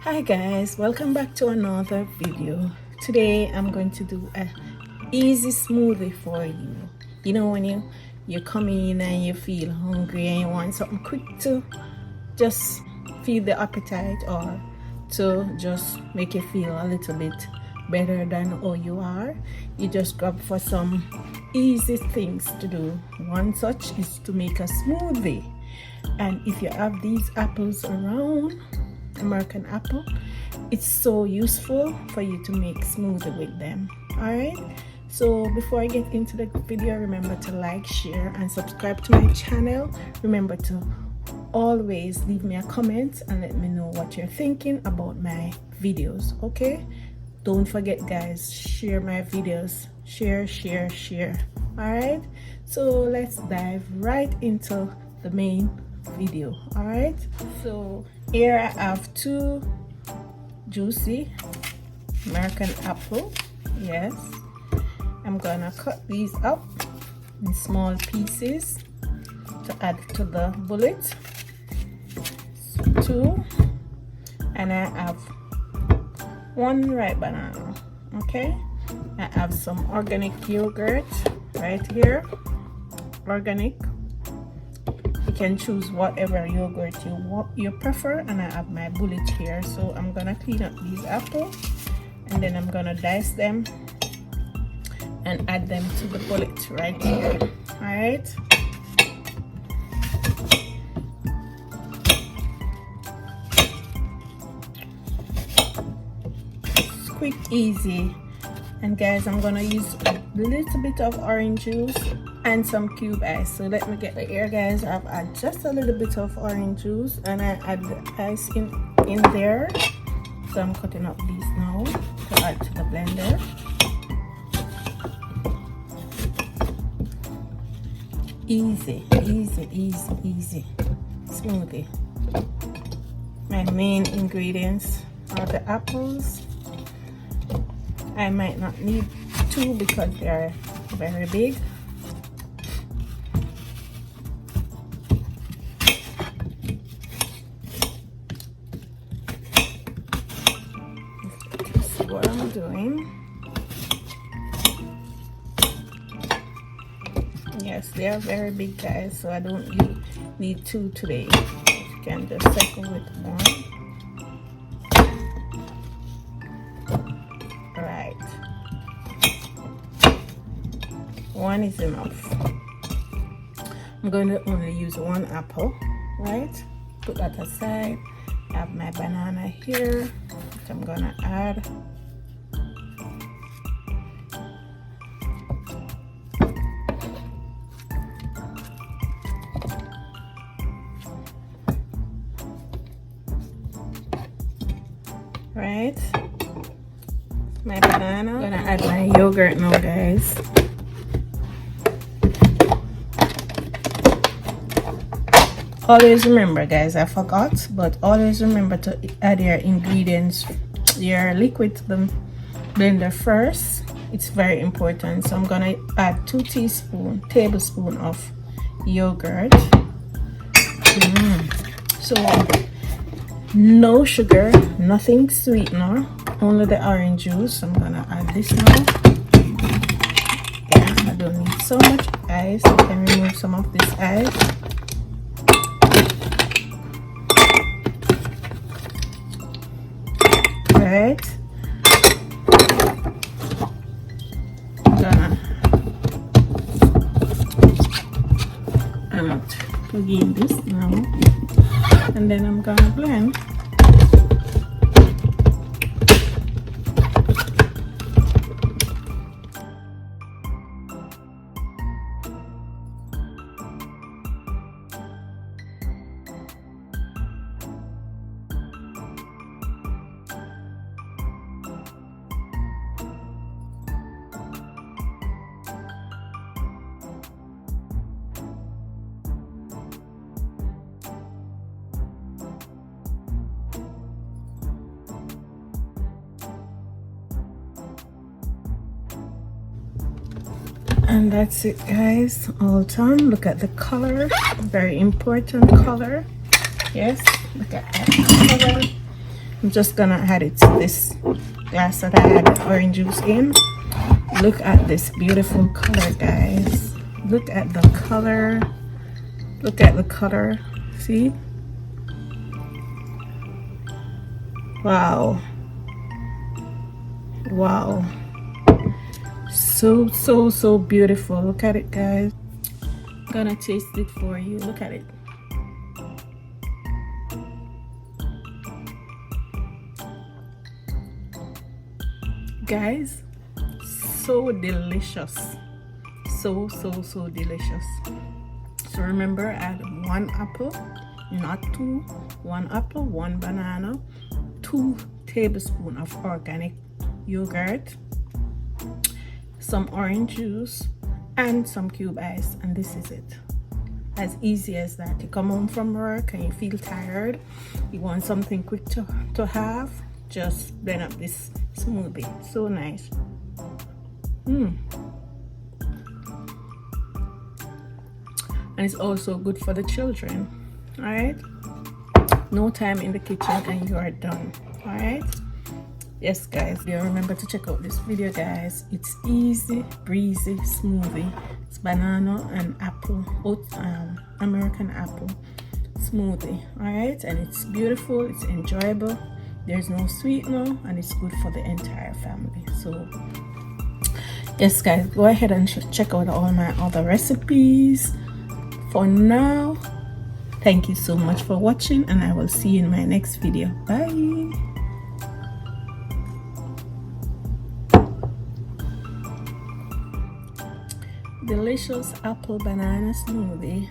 Hi guys, welcome back to another video. Today I'm going to do a easy smoothie for you. You know when you come in and you feel hungry and you want something quick to just feed the appetite or to just make you feel a little bit better than how you are. You just grab for some easy things to do. One such is to make a smoothie. And if you have these apples around, American apple, it's so useful for you to make smoothie with them. All right, so before I get into the video, remember to like, share and subscribe to my channel. Remember to always leave me a comment and let me know what you're thinking about my videos. Okay, don't forget guys, share my videos, share. All right, so let's dive right into the main video. All right, so here I have two juicy American apple. Yes, I'm gonna cut these up in small pieces to add to the bullet. Two, and I have one ripe banana. Okay, I have some organic yogurt right here, organic. You can choose whatever yogurt you prefer, and I have my bullet here. So I'm gonna clean up these apples and then I'm gonna dice them and add them to the bullet right here. All right, it's quick, easy. And guys, I'm gonna use a little bit of orange juice and some cube ice. So let me get the air guys. I've added just a little bit of orange juice and I add the ice in there. So I'm cutting up these now to add to the blender. Easy smoothie. My main ingredients are the apples. I might not need two because they are very big. Let's see what I'm doing. Yes, they are very big guys, so I don't need two today. You can just settle with one. Right, one is enough. I'm going to only use one apple. Right, put that aside. I have my banana here, which I'm gonna add. Right, my banana. I'm gonna add my yogurt now guys. Always remember guys, I forgot, but always remember to add your ingredients, your liquid to the blender first. It's very important. So I'm gonna add 2 tablespoons of yogurt. So no sugar, nothing sweetener, only the orange juice. I'm gonna add this now. Yeah, I don't need so much ice. I can remove some of this ice. Right, I'm plugging this now, and then I'm gonna blend. And that's it guys, all done. Look at the color, very important color. Yes, look at that color. I'm just gonna add it to this glass that I had the orange juice in. Look at this beautiful color, guys. Look at the color. Look at the color. See? Wow. Wow. So beautiful. Look at it, guys. I'm gonna taste it for you. Look at it. Guys, so delicious. So delicious. So remember, add 1 apple, not 2. 1 apple, 1 banana, 2 tablespoons of organic yogurt, some orange juice, and some cube ice, and this is it. As easy as that. You come home from work and you feel tired, you want something quick to have, just blend up this smoothie. So nice. And it's also good for the children. All right, no time in the kitchen and you are done. All right. Yes, guys, yeah, remember to check out this video, guys. It's easy breezy smoothie. It's banana and apple, American apple smoothie. All right, and it's beautiful, it's enjoyable, there's no sweetener, and it's good for the entire family. So yes, guys, go ahead and check out all my other recipes. For now, thank you so much for watching, and I will see you in my next video. Bye. Delicious apple banana smoothie.